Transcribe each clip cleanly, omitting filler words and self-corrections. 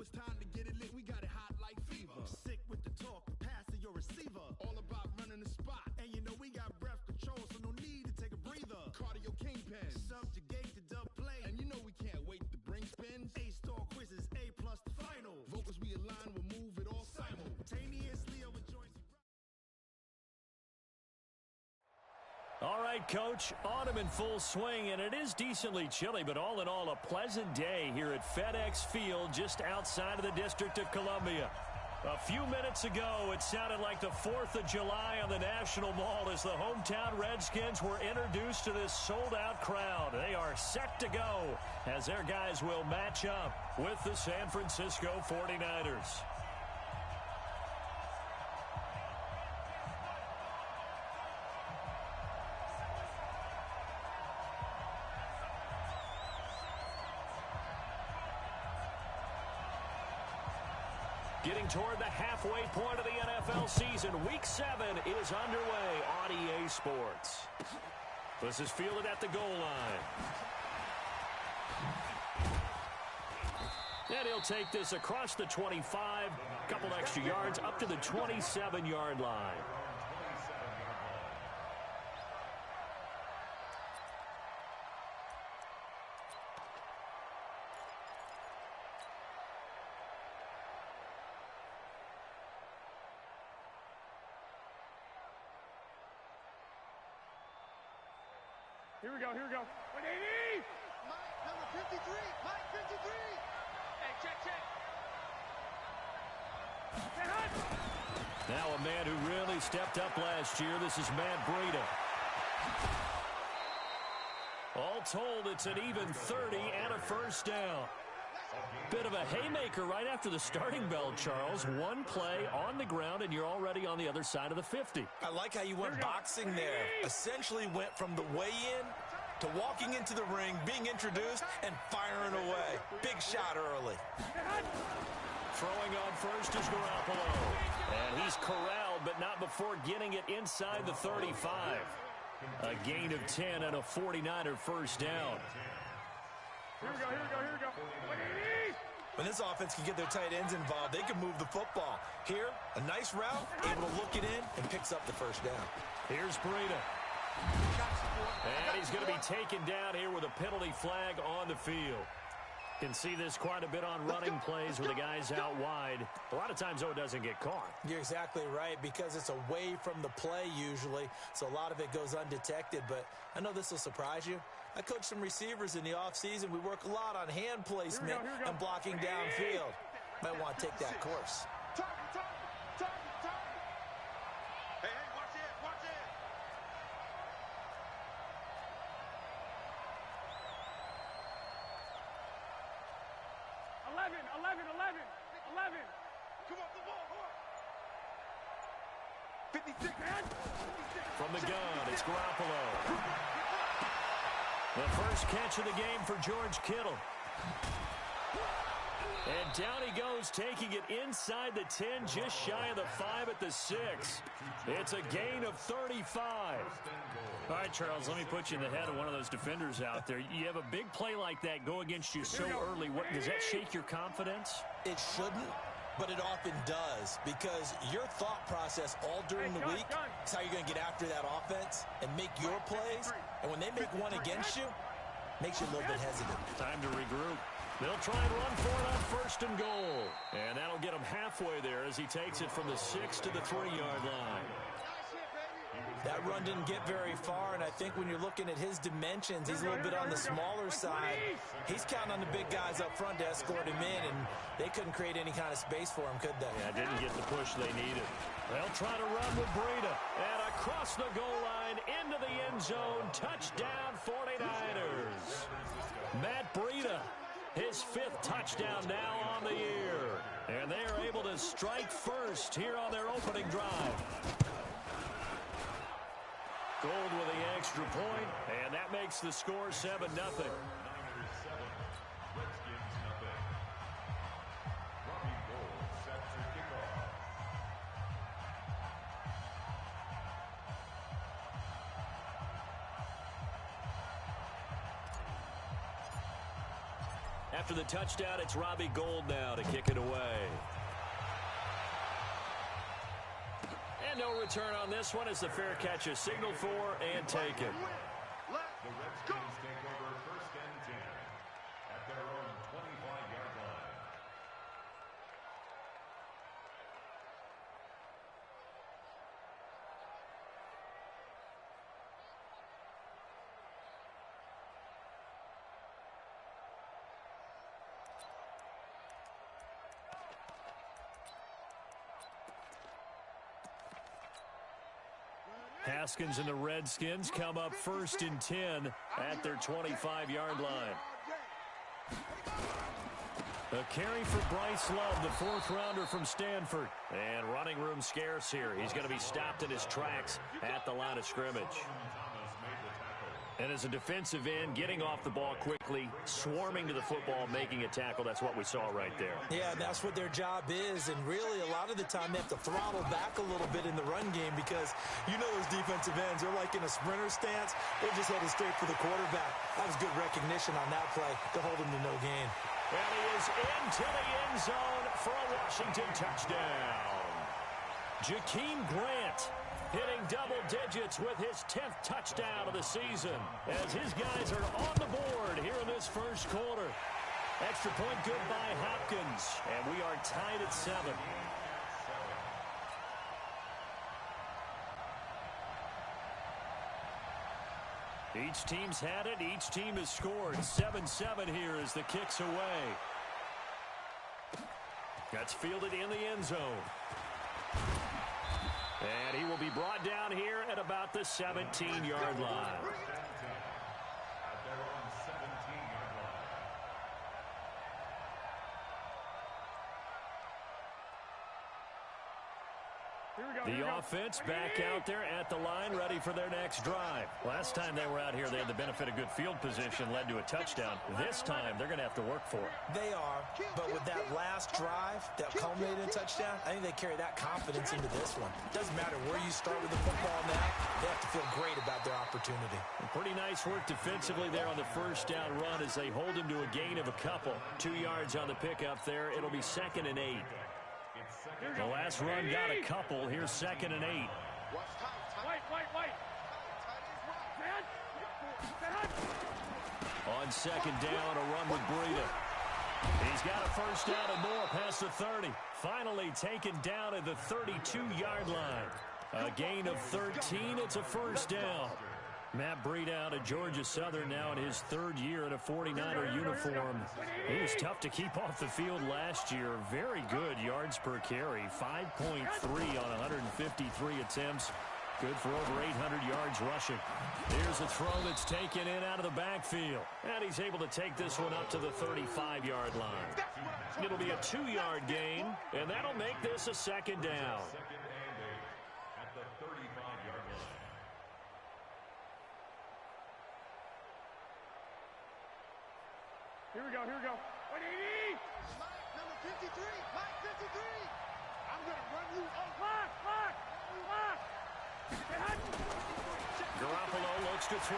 it's time to get it lit, we got it hot like fever. Sick with the talk, the pass to your receiver. All about running the spot. And you know we got breath control, so no need to take a breather. Cardio kingpin. Subjugate the dub play. And you know we can't wait to bring spins. A-star quizzes, A+ the final. Vocals we align, we'll move it all simultaneously over joints. All right, Coach, autumn in full swing, and it is decently chilly, but all in all, a pleasant day here at FedEx Field just outside of the District of Columbia. A few minutes ago, it sounded like the 4th of July on the National Mall as the hometown Redskins were introduced to this sold-out crowd. They are set to go as their guys will match up with the San Francisco 49ers. Getting toward the halfway point of the NFL season, Week 7 is underway on EA Sports. This is fielded at the goal line. And he'll take this across the 25, a couple extra yards, up to the 27-yard line. Here we go, here we go. 180! Mike, number 53, Mike 53! Hey, check. Now a man who really stepped up last year. This is Matt Breida. All told, it's an even 30 and a first down. Bit of a haymaker right after the starting bell, Charles. One play on the ground, and you're already on the other side of the 50. I like how you went boxing there. Essentially went from the weigh-in to walking into the ring, being introduced, and firing away. Big shot early. Throwing on first is Garoppolo. And he's corralled, but not before getting it inside the 35. A gain of 10 and a 49er first down. Here we go. 180! When this offense can get their tight ends involved, they can move the football. Here, a nice route, able to look it in, and picks up the first down. Here's Breida. And he's going to be taken down here with a penalty flag on the field. Can see this quite a bit on running plays where the guy's out wide. A lot of times, though, it doesn't get caught. You're exactly right, because it's away from the play usually, so a lot of it goes undetected. But I know this will surprise you. I coach some receivers in the offseason. We work a lot on hand placement and blocking downfield. Might want to take that course. Hey, watch it! 11. Come on, 56, man! From the gun, it's Garoppolo. The first catch of the game for George Kittle. And down he goes, taking it inside the 10, just shy of the 5 at the 6. It's a gain of 35. All right, Charles, let me put you in the head of one of those defenders out there. You have a big play like that go against you so early. What, does that shake your confidence? It shouldn't, but it often does, because your thought process all during the week is how you're going to get after that offense and make your plays. And when they make one against you, makes you a little bit hesitant. Time to regroup. They'll try and run for it on 1st and goal. And that'll get him halfway there as he takes it from the 6 to the 3-yard line. That run didn't get very far, and I think when you're looking at his dimensions, he's a little bit on the smaller side. He's counting on the big guys up front to escort him in, and they couldn't create any kind of space for him, could they? Yeah, didn't get the push they needed. They'll try to run with Breida. And across the goal line, into the end zone, touchdown 49ers. Matt Breida, his 5th touchdown now on the year. And they are able to strike first here on their opening drive. Gold with the extra point, and that makes the score 7-0. After the touchdown, it's Robbie Gould now to kick it away. And no return on this one as the fair catch is signaled for and taken. The Redskins take over 1st and 10 at their own 25-yard line. Haskins and the Redskins come up 1st and 10 at their 25-yard line. A carry for Bryce Love, the 4th-rounder from Stanford. And running room scarce here. He's going to be stopped in his tracks at the line of scrimmage. And as a defensive end, getting off the ball quickly, swarming to the football, making a tackle. That's what we saw right there. Yeah, that's what their job is. And really, a lot of the time, they have to throttle back a little bit in the run game because you know those defensive ends, they're like in a sprinter stance. They're just headed straight for the quarterback. That was good recognition on that play to hold him to no gain. And he is into the end zone for a Washington touchdown. Jakeem Grant hitting double digits with his 10th touchdown of the season as his guys are on the board here in this first quarter. Extra point good by Hopkins, and we are tied at 7. Each team's had it. Each team has scored. 7-7 here as the kick's away. That's fielded in the end zone. And he will be brought down here at about the 17-yard line. At their own 17-yard line. The offense back out there at the line, ready for their next drive. Last time they were out here, they had the benefit of good field position, led to a touchdown. This time, they're going to have to work for it. They are, but with that last drive that culminated in a touchdown, I think they carry that confidence into this one. It doesn't matter where you start with the football now. They have to feel great about their opportunity. Pretty nice work defensively there on the first down run as they hold him to a gain of a couple. 2 yards on the pickup there. It'll be 2nd and 8. The last run got a couple. Here's 2nd and 8. On 2nd down, a run with Breida. He's got a first down and more past the 30. Finally taken down at the 32-yard line. A gain of 13. It's a first down. Matt Breida out of Georgia Southern now in his 3rd year in a 49er uniform. He was tough to keep off the field last year. Very good yards per carry. 5.3 on 153 attempts. Good for over 800 yards rushing. Here's a throw that's taken in out of the backfield. And he's able to take this one up to the 35-yard line. It'll be a 2-yard gain, and that'll make this a 2nd down. At the 35-yard line. Here we go, here we go. What do you need? Number 53, Mike 53. I'm going to run you over. Lock. Garoppolo looks to throw.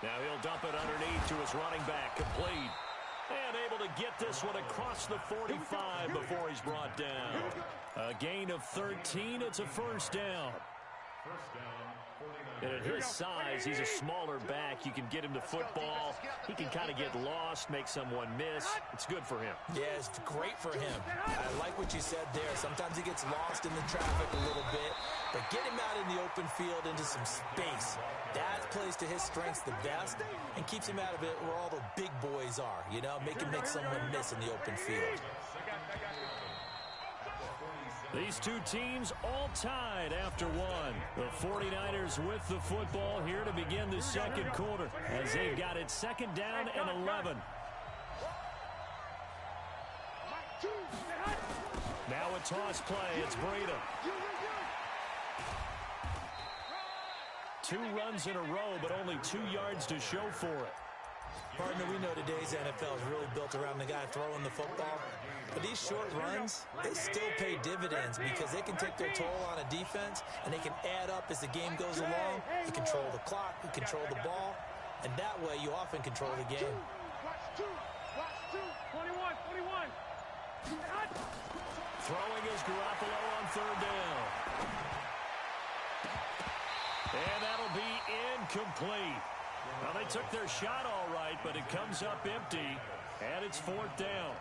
Now he'll dump it underneath to his running back, complete. And able to get this one across the 45 before he's brought down. A gain of 13, it's a first down. First down, 49. And at his size, he's a smaller back. You can get him to football. He can kind of get lost, make someone miss. It's good for him. Yeah, it's great for him. I like what you said there. Sometimes he gets lost in the traffic a little bit, but get him out in the open field into some space. That plays to his strengths the best and keeps him out of it where all the big boys are, you know, make him make someone miss in the open field. These two teams all tied after one. The 49ers with the football here to begin the second quarter as they've got it 2nd down and 11. Now a toss play. It's Breida. 2 runs in a row, but only 2 yards to show for it. Partner, we know today's NFL is really built around the guy throwing the football. But these short runs, they still pay dividends because they can take their toll on a defense, and they can add up as the game goes along. You control the clock, you control the ball, and that way you often control the game. Watch two. 21. Throwing is Garoppolo on third down. And that'll be incomplete. Well, they took their shot all right, but it comes up empty, and it's fourth down.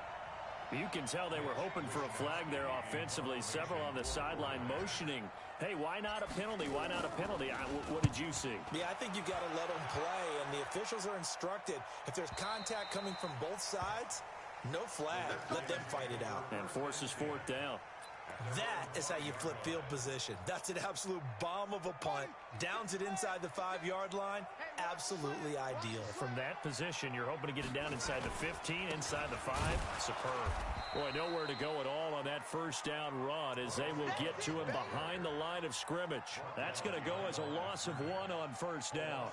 You can tell they were hoping for a flag there offensively. Several on the sideline motioning, hey, why not a penalty? Why not a penalty? What did you see? Yeah, I think you got to let them play, and the officials are instructed. If there's contact coming from both sides, no flag. Let them fight it out. And forces fourth down. That is how you flip field position. That's an absolute bomb of a punt. Downs it inside the 5-yard line. Absolutely ideal. From that position, you're hoping to get it down inside the 15, inside the 5. Superb. Boy, nowhere to go at all on that first down run as they will get to him behind the line of scrimmage. That's going to go as a loss of 1 on first down.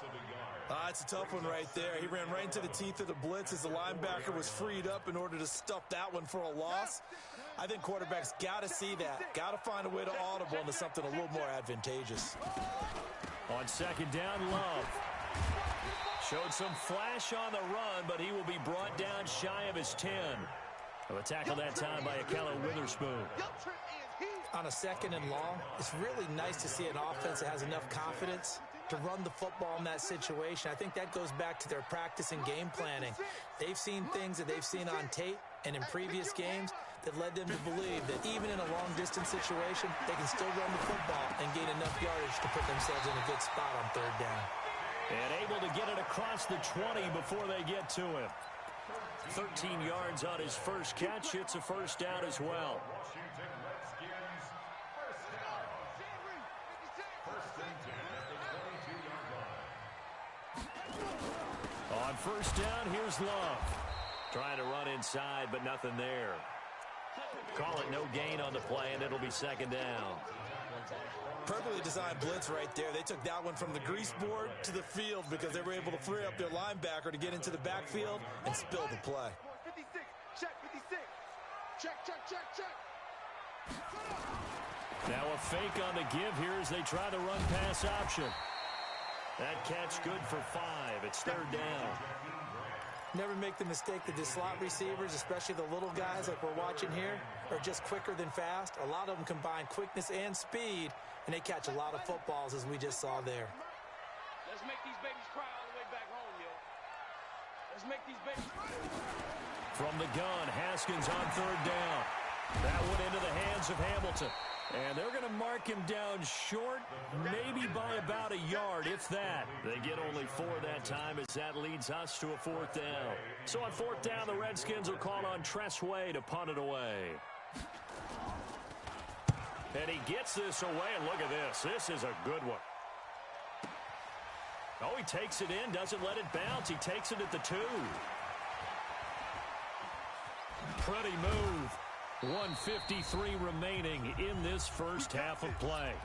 It's a tough one right there. He ran right into the teeth of the blitz as the linebacker was freed up in order to stuff that one for a loss. I think quarterbacks got to see that. Got to find a way to audible into something a little more advantageous. On second down, Love. Showed some flash on the run, but he will be brought down shy of his 10. A tackle that time by Akello Witherspoon. On a second and long, it's really nice to see an offense that has enough confidence to run the football in that situation. I think that goes back to their practice and game planning. They've seen things that they've seen on tape and in previous games that led them to believe that even in a long-distance situation, they can still run the football and gain enough yardage to put themselves in a good spot on third down. And able to get it across the 20 before they get to him. 13 yards on his first catch. It's a first down as well. Washington Redskins, first down. First and 10 at the 22-yard line. On first down, here's Love. Trying to run inside, but nothing there. Call it no gain on the play, and it'll be second down. Perfectly designed blitz right there. They took that one from the grease board to the field because they were able to free up their linebacker to get into the backfield and spill the play. 56. Check 56. Check. Now a fake on the give here as they try the run-pass option. That catch good for 5. It's third down. Never make the mistake that the slot receivers, especially the little guys like we're watching here, are just quicker than fast. A lot of them combine quickness and speed, and they catch a lot of footballs, as we just saw there. Let's make these babies cry all the way back home, yo. Let's make these babies cry. From the gun, Haskins on third down. That one into the hands of Hamilton. And they're going to mark him down short, maybe by about a yard, if that. They get only 4 that time as that leads us to a fourth down. So on fourth down, the Redskins will call on Tressway to punt it away. And he gets this away, and look at this. This is a good one. Oh, he takes it in, doesn't let it bounce. He takes it at the 2. Pretty move. 1:53 remaining in this first half of play.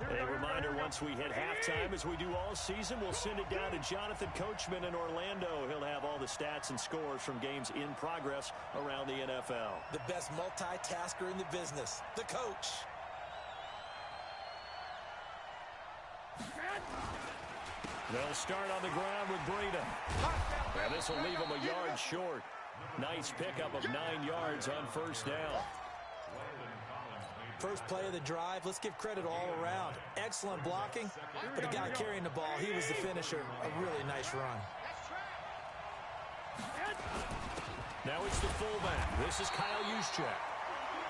A reminder, once we hit halftime, as we do all season, we'll send it down to Jonathan Coachman in Orlando. He'll have all the stats and scores from games in progress around the NFL. The best multitasker in the business, the coach. They'll start on the ground with Breida. And this will leave them a yard short. Nice pickup of 9 yards on first down. First play of the drive, let's give credit all around. Excellent blocking, but the guy carrying the ball, he was the finisher. A really nice run. Now it's the fullback. This is Kyle Juszczyk.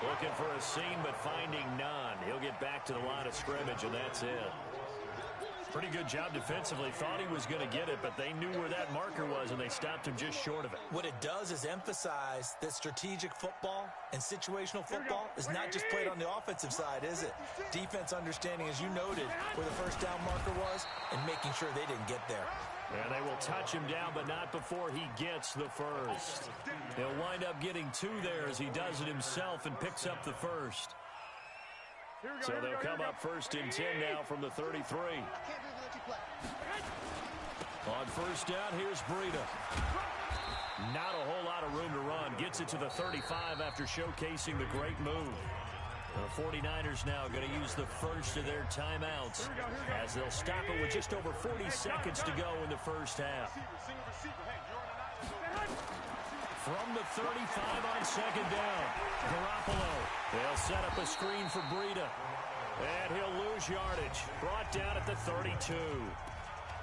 Looking for a seam, but finding none. He'll get back to the line of scrimmage, and that's it. Pretty good job defensively. Thought he was going to get it, but they knew where that marker was, and they stopped him just short of it. What it does is emphasize that strategic football and situational football is not just played on the offensive side, is it? Defense understanding, as you noted, where the first down marker was and making sure they didn't get there. And they will touch him down, but not before he gets the first. He'll wind up getting 2 there as he does it himself and picks up the first. So they'll come up first and 10 now from the 33. On first down. Here's Breida. Not a whole lot of room to run. Gets it to the 35 after showcasing the great move. The 49ers now going to use the first of their timeouts as they'll stop it with just over 40 seconds to go in the first half. From the 35 on second down, Garoppolo. They'll set up a screen for Breida. And he'll lose yardage. Brought down at the 32.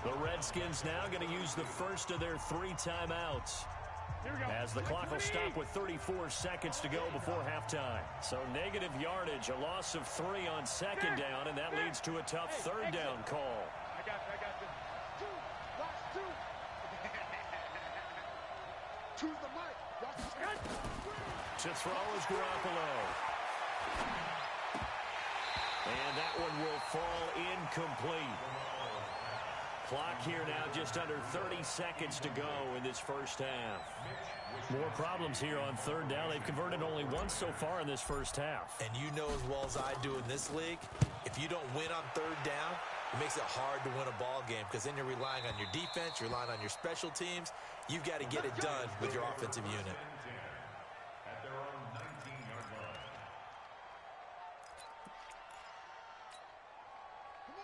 The Redskins now going to use the first of their 3 timeouts, as the clock will stop with 34 seconds to go before halftime. So negative yardage, a loss of 3 on second down, and that leads to a tough third down call. I got you. Choose the mic. To throw is Garoppolo. And that one will fall incomplete. Clock here now just under 30 seconds to go in this first half. More problems here on third down. They've converted only once so far in this first half. And you know as well as I do in this league, if you don't win on third down, it makes it hard to win a ball game, because then you're relying on your defense, you're relying on your special teams. You've got to get it done with your offensive unit. At their own 19-yard line.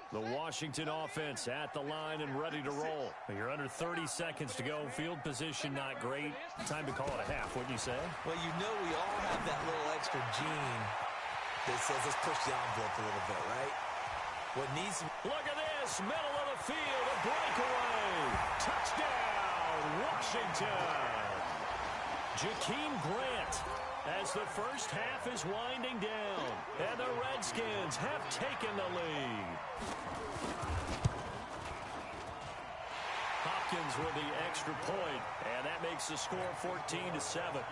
The Washington offense at the line and ready to roll. You're under 30 seconds to go. Field position not great. Time to call it a half, wouldn't you say? Well, you know we all have that little extra gene that says let's push the envelope a little bit, right? What needs to... Look at this. Middle of the field. A breakaway. Touchdown, Washington. Jakeem Grant as the first half is winding down. And the Redskins have taken the lead. Hopkins with the extra point, and that makes the score 14-7.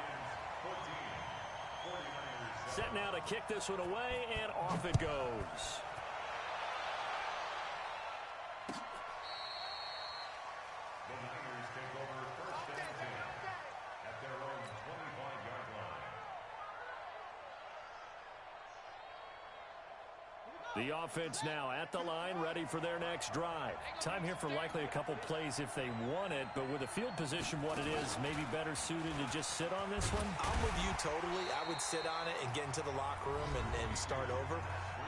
Set now to kick this one away, and off it goes. The Niners take over first and 10 at their own 25-yard line. The offense now at the line, ready for their next drive. Time here for likely a couple plays if they want it, but with the field position what it is, maybe better suited to just sit on this one? I'm with you totally. I would sit on it and get into the locker room and start over.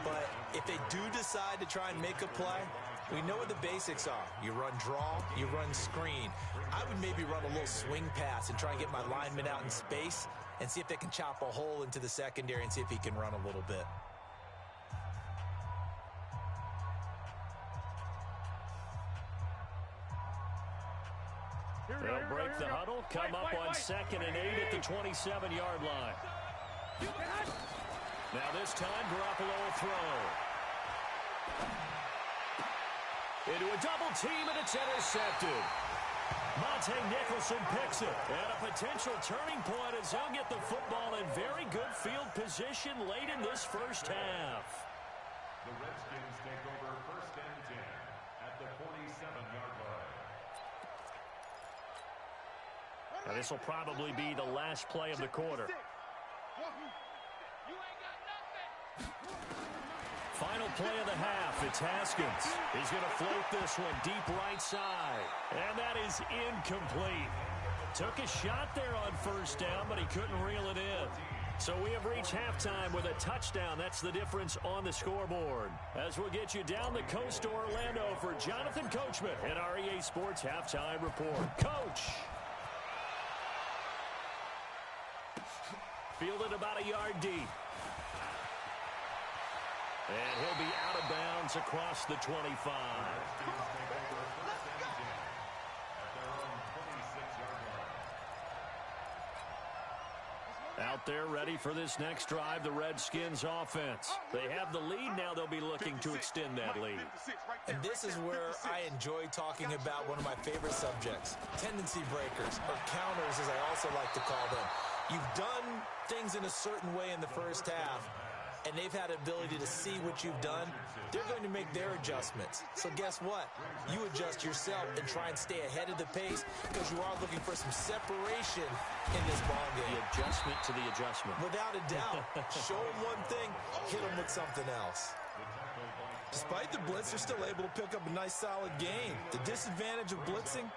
But if they do decide to try and make a play, we know what the basics are. You run draw, you run screen. I would maybe run a little swing pass and try and get my lineman out in space and see if they can chop a hole into the secondary and see if he can run a little bit. They'll break the huddle, come up on 2nd and 8 at the 27-yard line. Now this time, Garoppolo will throw. Into a double team, and it's intercepted. Monte Nicholson picks it. And a potential turning point as he'll get the football in very good field position late in this first half. The Redskins take over first and 10 at the 47-yard line. Now this will probably be the last play of the quarter. Final play of the half. It's Haskins. He's going to float this one deep right side. And that is incomplete. Took a shot there on first down, but he couldn't reel it in. So we have reached halftime with a touchdown. That's the difference on the scoreboard. As we'll get you down the coast to Orlando for Jonathan Coachman in our EA Sports Halftime Report. Coach. Fielded about a yard deep. And he'll be out of bounds across the 25. Out there ready for this next drive, the Redskins offense. They have the lead now. They'll be looking to extend that lead. And this is where I enjoy talking about one of my favorite subjects, tendency breakers, or counters as I also like to call them. You've done things in a certain way in the first half, and they've had the ability to see what you've done. They're going to make their adjustments. So guess what? You adjust yourself and try and stay ahead of the pace because you are looking for some separation in this ballgame. The adjustment to the adjustment. Without a doubt. Show them one thing, hit them with something else. Despite the blitz, they're still able to pick up a nice solid gain. The disadvantage of blitzing,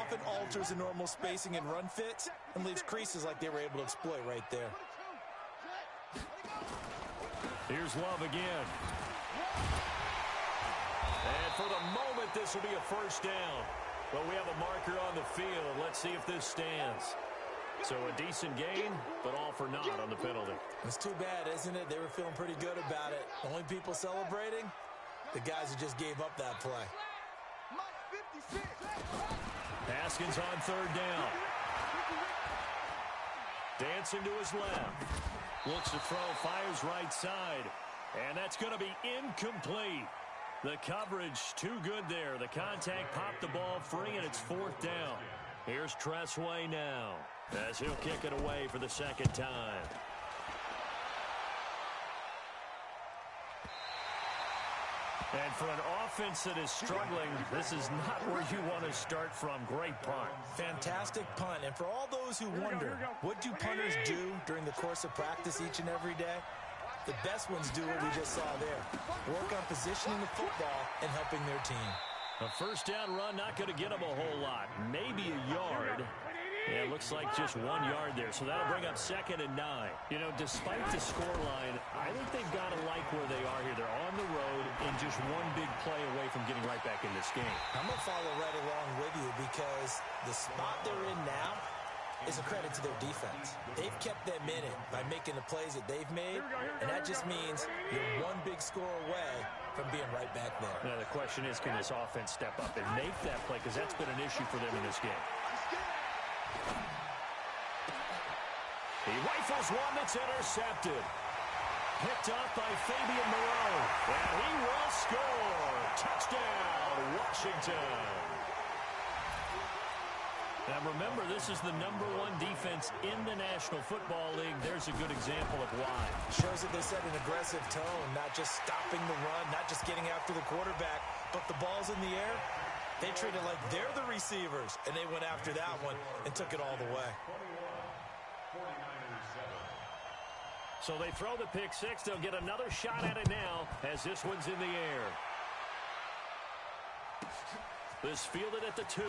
often alters the normal spacing and run fits and leaves creases like they were able to exploit right there. Here's Love again. And for the moment, this will be a first down. But we have a marker on the field. Let's see if this stands. So a decent gain, but all for naught on the penalty. It's too bad, isn't it? They were feeling pretty good about it. The only people celebrating, the guys who just gave up that play. Haskins on third down. Dancing to his left. Looks to throw, fires right side. And that's going to be incomplete. The coverage too good there. The contact popped the ball free, and it's fourth down. Here's Tressway now as he'll kick it away for the second time. And for an offense that is struggling, this is not where you want to start from. Great punt. Fantastic punt. And for all those who wonder, what do punters do during the course of practice each and every day? The best ones do what we just saw there. Work on positioning the football and helping their team. A first down run, not going to get them a whole lot. Maybe a yard. Yeah, it looks like just 1 yard there, so that'll bring up 2nd and 9. You know, despite the scoreline, I think they've got to like where they are here. They're on the road and just one big play away from getting right back in this game. I'm going to follow right along with you because the spot they're in now is a credit to their defense. They've kept them in it by making the plays that they've made, and that just means you're one big score away from being right back there. Now, the question is, can this offense step up and make that play? Because that's been an issue for them in this game. He rifles one that's intercepted. Picked up by Fabian Moreau. And he will score. Touchdown, Washington. Now, remember, this is the #1 defense in the National Football League. There's a good example of why. Shows that they set an aggressive tone, not just stopping the run, not just getting after the quarterback, but the ball's in the air. They treat it like they're the receivers, and they went after that one and took it all the way. So they throw the pick six. They'll get another shot at it now as this one's in the air. This fielded at the 2.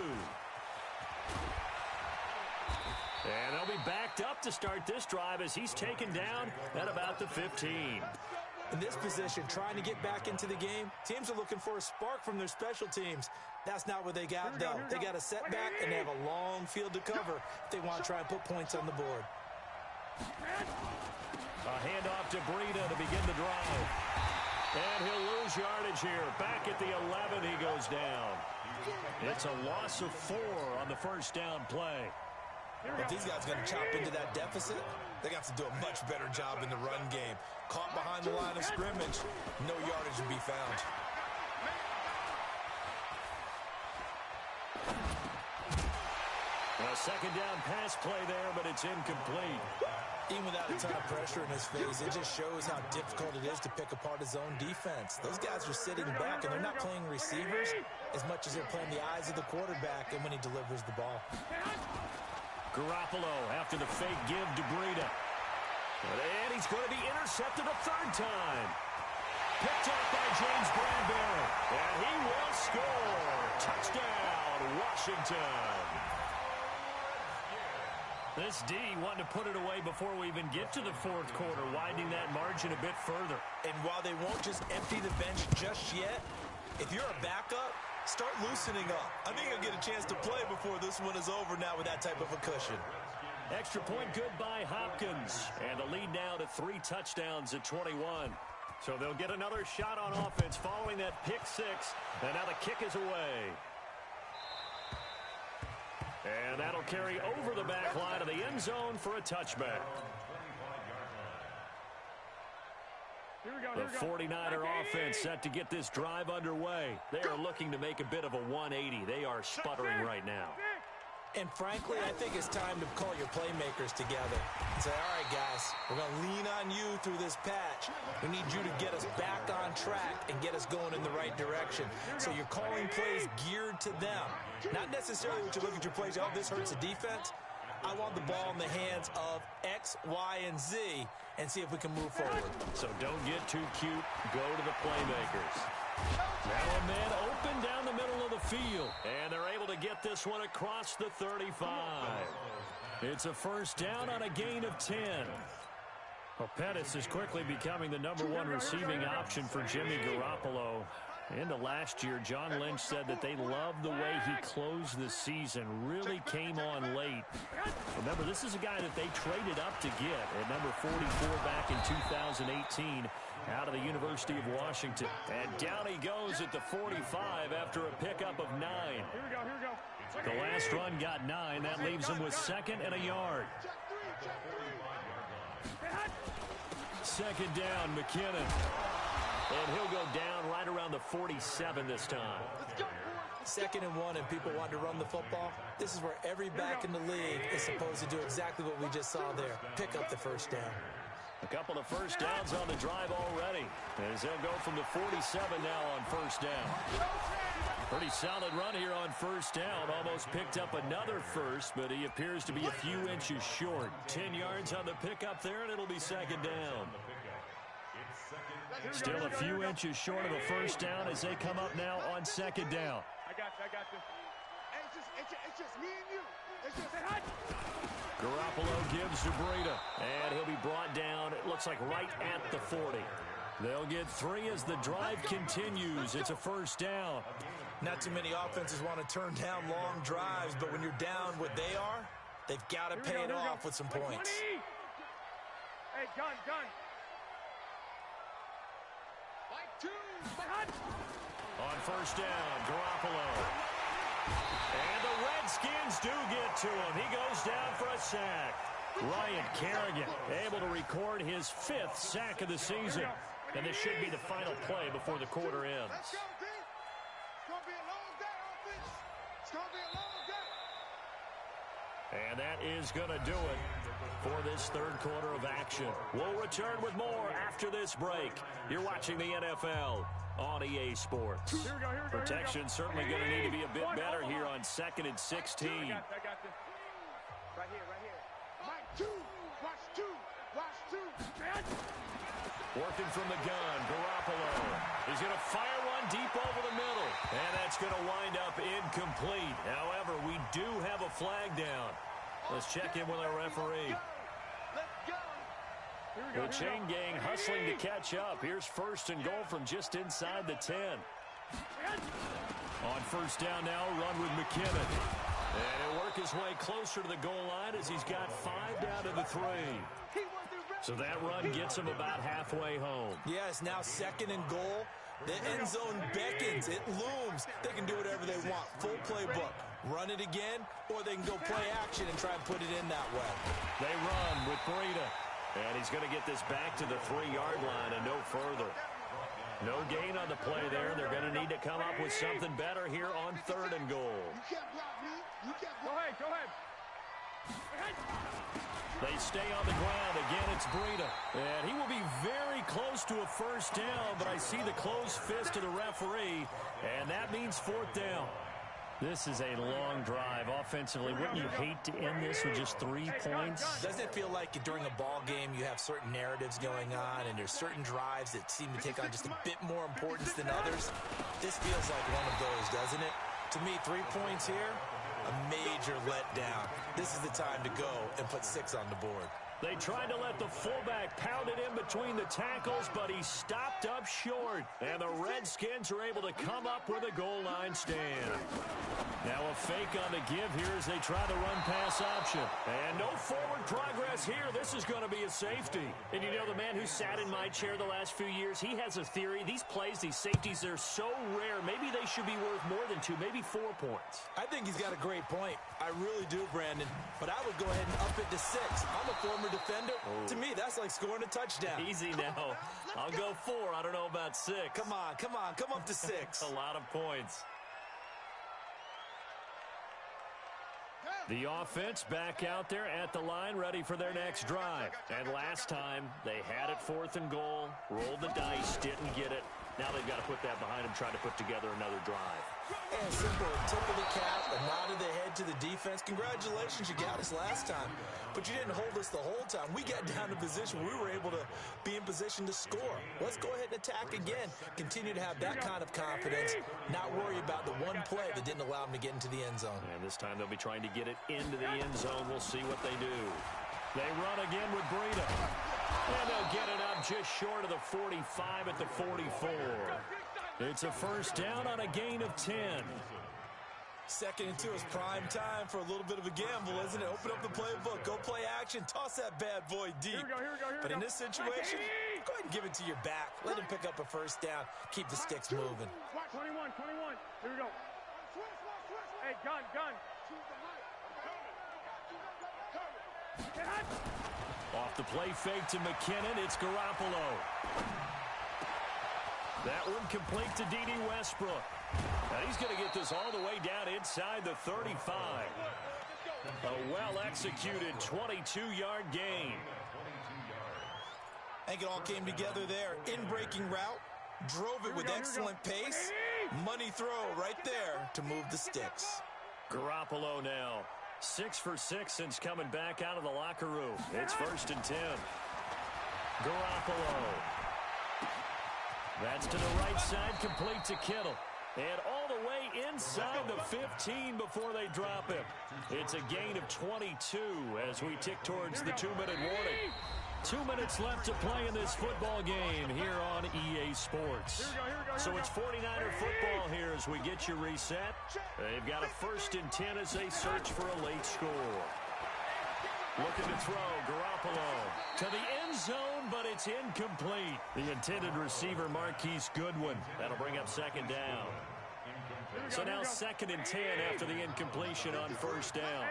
And they'll be backed up to start this drive as he's taken down at about the 15. In this position, trying to get back into the game, teams are looking for a spark from their special teams. That's not what they got, though. They got a setback, and they have a long field to cover if they want to try and put points on the board. A handoff to Breida to begin the drive. And he'll lose yardage here. Back at the 11, he goes down. It's a loss of 4 on the first down play. If these guys are going to chop into that deficit, they got to do a much better job in the run game. Caught behind the line of scrimmage, no yardage to be found. A second down pass play there, but it's incomplete. Even without a ton of pressure in his face, it just shows how difficult it is to pick apart his own defense. Those guys are sitting back, and they're not playing receivers as much as they're playing the eyes of the quarterback and when he delivers the ball. Garoppolo after the fake give to Breida. And he's going to be intercepted a third time. Picked up by James Bradbury. And he will score. Touchdown, Washington. This D wanting to put it away before we even get to the fourth quarter, widening that margin a bit further. And while they won't just empty the bench just yet, if you're a backup, start loosening up. I think you'll get a chance to play before this one is over now with that type of a cushion. Extra point good by Hopkins. And the lead now to 3 touchdowns at 21. So they'll get another shot on offense following that pick 6. And now the kick is away. And that'll carry over the back line of the end zone for a touchback. The 49er offense set to get this drive underway. They are looking to make a bit of a 180. They are sputtering right now. And frankly, I think it's time to call your playmakers together and say, all right, guys, we're going to lean on you through this patch. We need you to get us back on track and get us going in the right direction. So you're calling plays geared to them. Not necessarily what you look at your plays, oh, this hurts the defense. I want the ball in the hands of X, Y, and Z and see if we can move forward. So don't get too cute. Go to the playmakers. Now a man open down the middle of the field. And they're able to get this one across the 35. It's a first down on a gain of 10. Well, Pettis is quickly becoming the #1 receiving option for Jimmy Garoppolo. Into last year, John Lynch said that they loved the way he closed the season, really came on late. Remember, this is a guy that they traded up to get at number 44 back in 2018 out of the University of Washington. And down he goes at the 45 after a pickup of 9. Here we go. The last run got 9. That leaves him with 2nd and a yard. Second down, McKinnon. And he'll go down right around the 47 this time. 2nd and 1, and people want to run the football. This is where every back in the league is supposed to do exactly what we just saw there. Pick up the first down. A couple of first downs on the drive already, as they'll go from the 47 now on first down. Pretty solid run here on first down. Almost picked up another first, but he appears to be a few inches short. 10 yards on the pickup there, and it'll be second down. Still a few inches short of a first down as they come up now on second down. I got this. It's just me and you. It's just Garoppolo gives to Breida, and he'll be brought down, it looks like right at the 40. They'll get 3 as the drive continues. It's a first down. Not too many offenses want to turn down long drives, but when you're down what they are, they've got to pay it off with some points. Hey, gun. On first down, Garoppolo. And the Redskins do get to him. He goes down for a sack. Ryan Kerrigan able to record his 5th sack of the season. And this should be the final play before the quarter ends. Let's go, D. It's going to be a long day, offense. It's going to be a long day. And that is going to do it for this third quarter of action. We'll return with more after this break. You're watching the NFL on EA Sports. Here we go. Protection's certainly going to need to be a bit better here on 2nd and 16. I got this. Right here. Mike, 2. Watch 2. Working from the gun, Garoppolo. He's going to fire one deep over the middle. And that's going to wind up incomplete. However, we do have a flag down. Let's check in with our referee. The chain gang hustling to catch up. Here's first and goal from just inside the 10. On first down now, run with McKinnon. And he'll work his way closer to the goal line as he's got 5 down to the 3. So that run gets him about halfway home. Yes, now 2nd and goal. The end zone beckons. It looms. They can do whatever they want. Full playbook. Run it again, or they can go play action and try and put it in that way. They run with Breida. And he's going to get this back to the 3-yard line and no further. No gain on the play there. They're going to need to come up with something better here on 3rd and goal. You can't block me. You can't Go block ahead. They stay on the ground. Again, it's Breida. And he will be very close to a first down, but I see the closed fist of the referee, and that means 4th down. This is a long drive offensively. Wouldn't you hate to end this with just 3 points? Doesn't it feel like during a ball game you have certain narratives going on and there's certain drives that seem to take on just a bit more importance than others? This feels like one of those, doesn't it? To me, 3 points here, a major letdown. This is the time to go and put 6 on the board. They tried to let the fullback pound it in between the tackles, but he stopped up short. And the Redskins are able to come up with a goal line stand. Now a fake on the give here as they try the run-pass option. And no forward progress here. This is going to be a safety. And you know, the man who sat in my chair the last few years, he has a theory. These plays, these safeties, they're so rare. Maybe they should be worth more than 2, maybe 4 points. I think he's got a great point. I really do, Brandon. But I would go ahead and up it to 6. I'm a former defender. Oh. To me, that's like scoring a touchdown. Easy now. I'll go 4. I don't know about 6. Come on. Come up to 6. A lot of points. The offense back out there at the line, ready for their next drive. And last time, they had it 4th and goal, rolled the dice, didn't get it. Now they've got to put that behind them, try to put together another drive. And simple tip of the cap, a nod of the head to the defense. Congratulations, you got us last time. But you didn't hold us the whole time. We got down to position where we were able to be in position to score. Let's go ahead and attack again. Continue to have that kind of confidence. Not worry about the one play that didn't allow them to get into the end zone. And this time they'll be trying to get it into the end zone. We'll see what they do. They run again with Breida. And they'll get it up just short of the 45 at the 44. It's a first down on a gain of 10. 2nd and 2 is prime time for a little bit of a gamble, isn't it? Open up the playbook, go play action, toss that bad boy deep. Here we go. But in this situation, go ahead and give it to your back. Let him pick up a first down. Keep the sticks moving. 21. Here we go. Hey, gun. Off the play fake to McKinnon, it's Garoppolo. That one complete to D.D. Westbrook. And he's going to get this all the way down inside the 35. A well-executed 22-yard gain. I think it all came together there. In-breaking route, drove it with excellent pace. Money throw right there to move the sticks. Garoppolo now. 6 for 6 since coming back out of the locker room. It's 1st and 10. Garoppolo. That's to the right side, complete to Kittle. And all the way inside the 15 before they drop him. It's a gain of 22 as we tick towards the 2-minute warning. 2 minutes left to play in this football game here on EA Sports. So it's 49er football here as we get you reset. They've got a 1st and 10 as they search for a late score. Looking to throw, Garoppolo to the end zone, but it's incomplete. The intended receiver, Marquise Goodwin. That'll bring up 2nd down. So now 2nd and 10 after the incompletion on 1st down.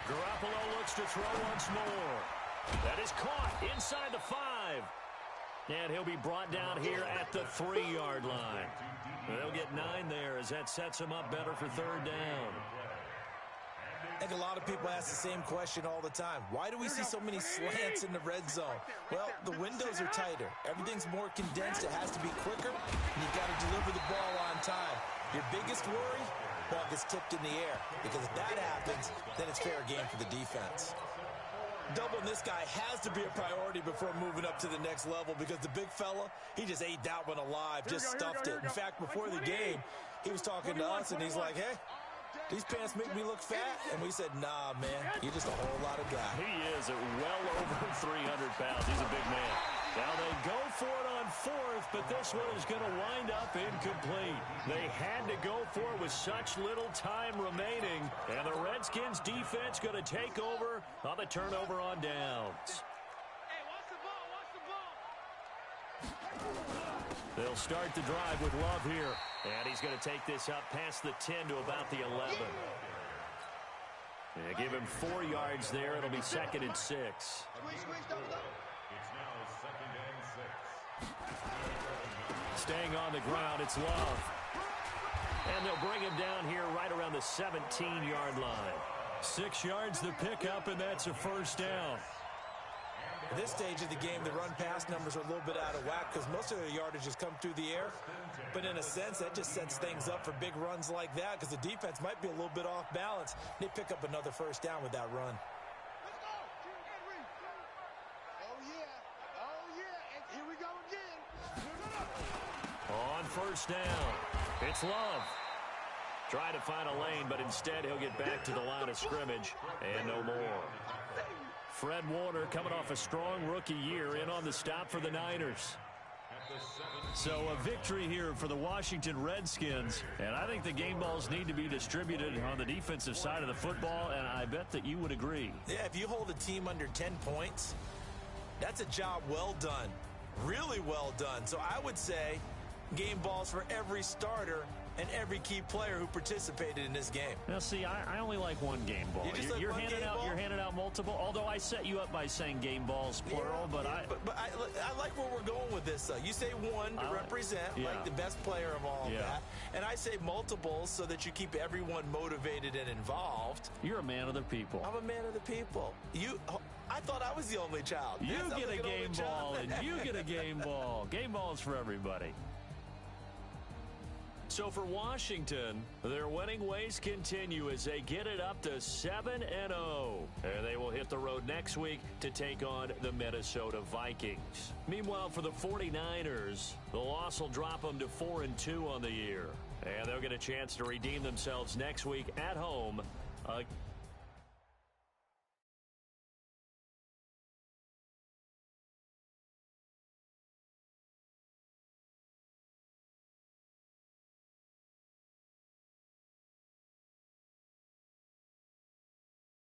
Garoppolo looks to throw once more. That is caught inside the 5. And he'll be brought down here at the 3-yard line. They'll get 9 there as that sets him up better for 3rd down. I think a lot of people ask the same question all the time. Why do we see so many slants in the red zone? Well, the windows are tighter. Everything's more condensed. It has to be quicker, and you've got to deliver the ball on time. Your biggest worry? Ball gets tipped in the air, because if that happens, then it's fair game for the defense. Doubling this guy has to be a priority before moving up to the next level, because the big fella, he just ate that one alive, just stuffed it. In fact, before the game, he was talking to us, and he's like, hey, these pants make me look fat. And we said, nah, man, you're just a whole lot of guy. He is at well over 300 pounds. He's a big man. Now they go for it on 4th, but this one is going to wind up incomplete. They had to go for it with such little time remaining, and the Redskins defense going to take over on the turnover on downs. Hey, watch the ball. They'll start the drive with Love here, and he's going to take this up past the 10 to about the 11. Yeah, give him 4 yards there. It'll be 2nd and 6. Staying on the ground, it's Love. And they'll bring him down here right around the 17-yard line. 6 yards the pickup, and that's a 1st down. At this stage of the game, the run-pass numbers are a little bit out of whack because most of their yardage has come through the air. But in a sense, that just sets things up for big runs like that because the defense might be a little bit off balance. They pick up another 1st down with that run. And here we go again. On 1st down, it's Love. Try to find a lane, but instead he'll get back to the line of scrimmage and no more. Fred Warner coming off a strong rookie year in on the stop for the Niners. So a victory here for the Washington Redskins, and I think the game balls need to be distributed on the defensive side of the football, and I bet that you would agree. Yeah, if you hold a team under 10 points, that's a job well done, really well done. So I would say game balls for every starter and every key player who participated in this game. Now, see, I only like one game ball. You're handing out multiple. Although I set you up by saying game balls plural, yeah, but I like where we're going with this. You say one to represent like the best player of all of that, and I say multiples so that you keep everyone motivated and involved. You're a man of the people. I'm a man of the people. I I thought I was the only child. You Yes, get I'm a the only game child. ball, and you get a game ball. Game balls for everybody. So for Washington, their winning ways continue as they get it up to 7-0. And they will hit the road next week to take on the Minnesota Vikings. Meanwhile, for the 49ers, the loss will drop them to 4-2 on the year. And they'll get a chance to redeem themselves next week at home